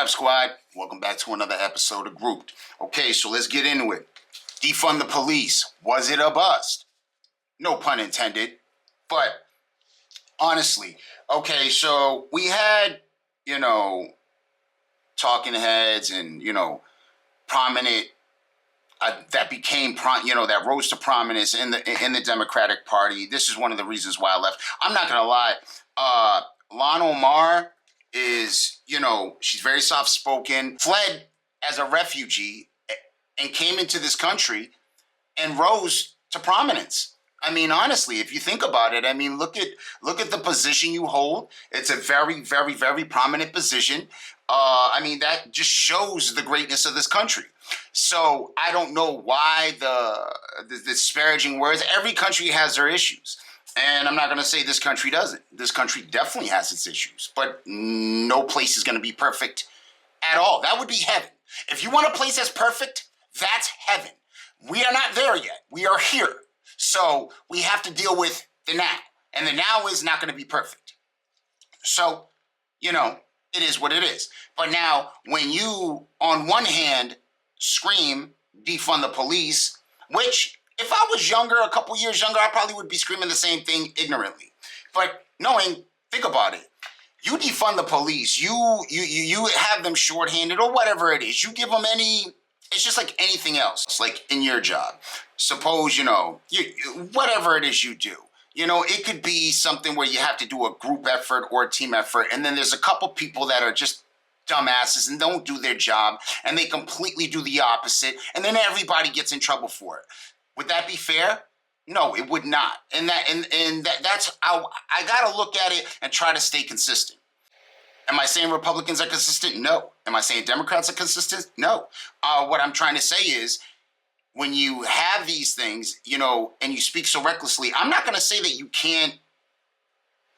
up, squad? Welcome back to another episode of Grouped. Okay, so let's get into it. Defund the police. Was it a bust? No pun intended. But honestly, okay, so we had, talking heads and, prominent that rose to prominence in the Democratic Party. This is one of the reasons why I left. I'm not gonna lie. Ilhane Omar is, she's very soft-spoken, fled as a refugee and came into this country and rose to prominence. I mean, honestly, if you think about it, I mean, look at the position you hold. It's a very, very, very prominent position. That just shows the greatness of this country. So I don't know why the disparaging words. Every country has their issues. And I'm not going to say this country doesn't. This country definitely has its issues. But no place is going to be perfect at all. That would be heaven. If you want a place that's perfect, that's heaven. We are not there yet. We are here. So we have to deal with the now. And the now is not going to be perfect. So, it is what it is. But now, when you, on one hand, scream, defund the police, which, if I was younger, a couple years younger, I probably would be screaming the same thing ignorantly. But think about it. You defund the police, you have them shorthanded or whatever it is. You give them it's just like anything else. It's like in your job. Suppose, whatever it is you do. It could be something where you have to do a group effort or a team effort, and then there's a couple people that are just dumbasses and don't do their job, and they completely do the opposite, and then everybody gets in trouble for it. Would that be fair? No, it would not. And that's how I gotta look at it and try to stay consistent. Am I saying Republicans are consistent? No. Am I saying Democrats are consistent? No. What I'm trying to say is, when you have these things, and you speak so recklessly, I'm not going to say that you can't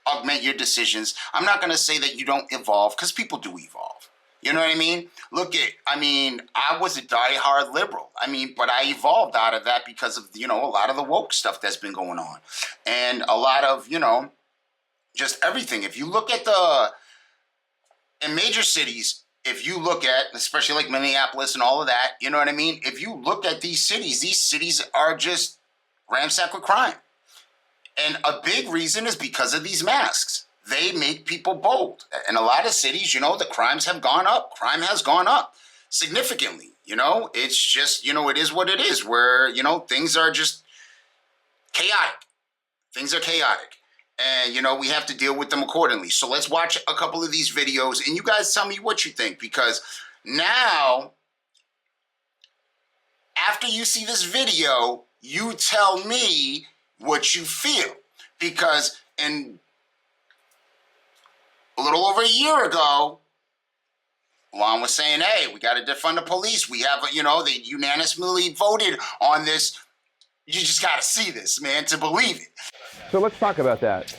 augment your decisions. I'm not going to say that you don't evolve, because people do evolve. You know what I mean? I was a diehard liberal. But I evolved out of that because of, a lot of the woke stuff that's been going on. And a lot of, just everything. If you look at in major cities, if you look at, especially like Minneapolis and all of that, you know what I mean? If you look at these cities are just ransacked with crime. And a big reason is because of these masks. They make people bold. In a lot of cities, the crimes have gone up. Crime has gone up significantly. It's just, it is what it is, where, things are just chaotic. Things are chaotic. And, we have to deal with them accordingly. So let's watch a couple of these videos, and you guys tell me what you think, because now, after you see this video, you tell me what you feel. Because a little over a year ago, Ilhane was saying, hey, we got to defund the police. We have, they unanimously voted on this. You just got to see this, man, to believe it. So let's talk about that,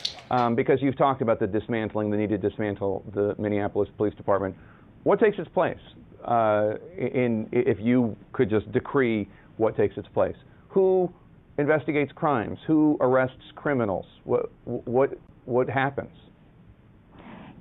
because you've talked about the need to dismantle the Minneapolis Police Department. What takes its place? If you could just decree what takes its place, who investigates crimes? Who arrests criminals? What happens?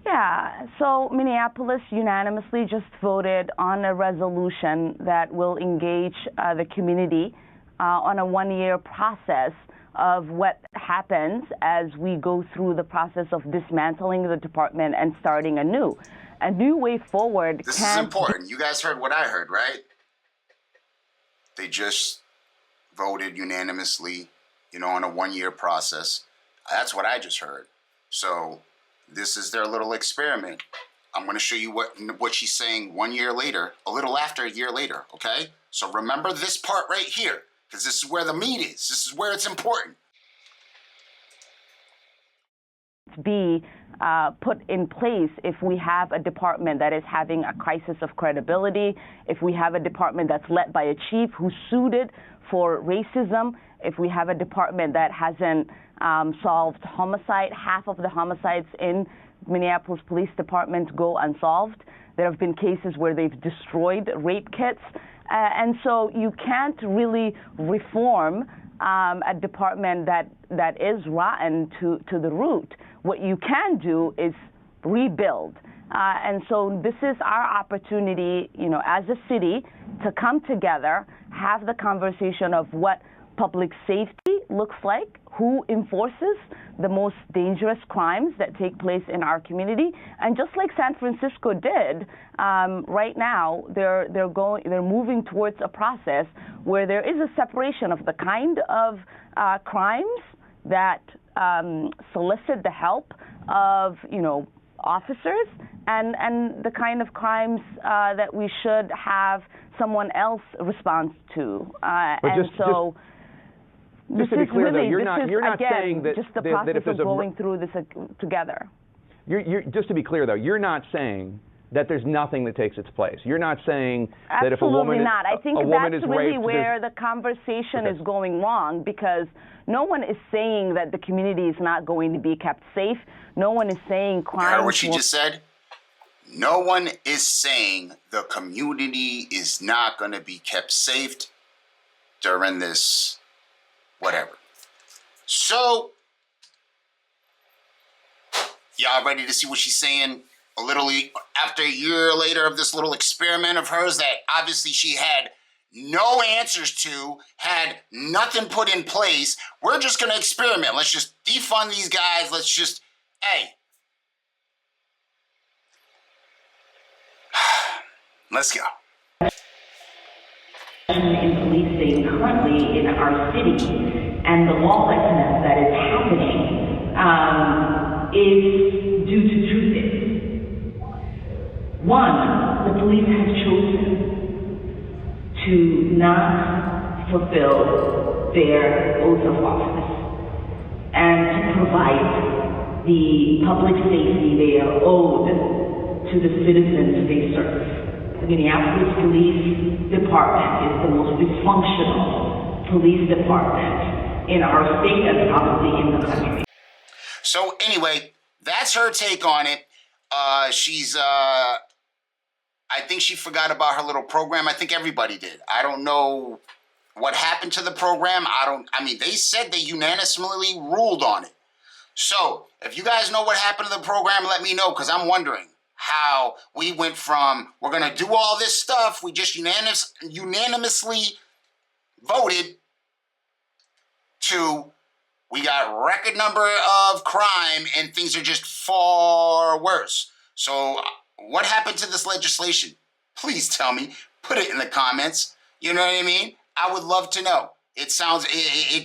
Yeah, so Minneapolis unanimously just voted on a resolution that will engage the community on a one-year process of what happens as we go through the process of dismantling the department and starting anew. A new way forward. This is important. You guys heard what I heard, right? They just voted unanimously, on a one-year process. That's what I just heard. So this is their little experiment. I'm going to show you what she's saying 1 year later, a little after a year later, okay? So remember this part right here, because this is where the meat is. This is where it's important. Be put in place if we have a department that is having a crisis of credibility, if we have a department that's led by a chief who's suited for racism, if we have a department that hasn't solved homicide. Half of the homicides in Minneapolis Police Department go unsolved. There have been cases where they've destroyed rape kits. And so you can't really reform a department that is rotten to the root. What you can do is rebuild. And so this is our opportunity, as a city to come together, have the conversation of what public safety looks like, who enforces the most dangerous crimes that take place in our community. And just like San Francisco did, right now they're moving towards a process where there is a separation of the kind of crimes that solicit the help of officers and the kind of crimes that we should have someone else respond to. Just to be clear, though, you're not saying that just the that process if there's of going through this together. Just to be clear, though, you're not saying that there's nothing that takes its place. You're not saying that if a woman Absolutely not. I think that's really raped, where the conversation is going wrong, because no one is saying that the community is not going to be kept safe. No one is saying crime. You heard what she just said? No one is saying the community is not going to be kept safe during this whatever. So, y'all ready to see what she's saying? Literally, after a year later of this little experiment of hers that obviously she had no answers to, had nothing put in place, we're just going to experiment. Let's just defund these guys. Let's just, hey. Let's go. In policing currently in our city and the lawlessness that is happening is due to two things. One, the police have chosen to not fulfill their oath of office and to provide the public safety they are owed to the citizens they serve. The Minneapolis Police Department is the most dysfunctional police department in our state and probably in the country. So anyway, that's her take on it. I think she forgot about her little program. I think everybody did. I don't know what happened to the program. They said they unanimously ruled on it. So if you guys know what happened to the program, let me know, because I'm wondering how we went from, we're going to do all this stuff, we just unanimously voted, to we got record number of crime and things are just far worse. So what happened to this legislation? Please tell me. Put it in the comments. You know what I mean? I would love to know. It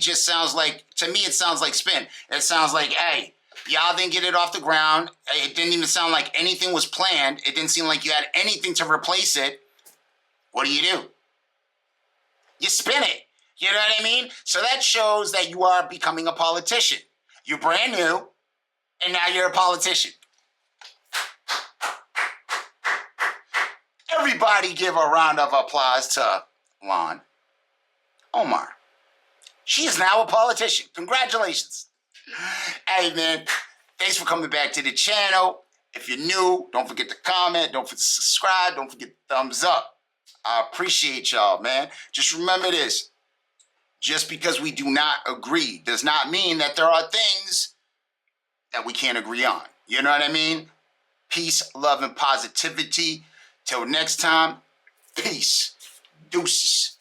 just sounds like, to me, it sounds like spin. It sounds like, hey, y'all didn't get it off the ground. It didn't even sound like anything was planned. It didn't seem like you had anything to replace it. What do? You spin it. You know what I mean? So that shows that you are becoming a politician. You're brand new, and now you're a politician. Everybody give a round of applause to Ilhane Omar. She is now a politician. Congratulations. Hey, man, thanks for coming back to the channel. If you're new, don't forget to comment. Don't forget to subscribe. Don't forget to thumbs up. I appreciate y'all, man. Just remember this. Just because we do not agree does not mean that there are things that we can't agree on. You know what I mean? Peace, love, and positivity. Till next time, peace. Deuces.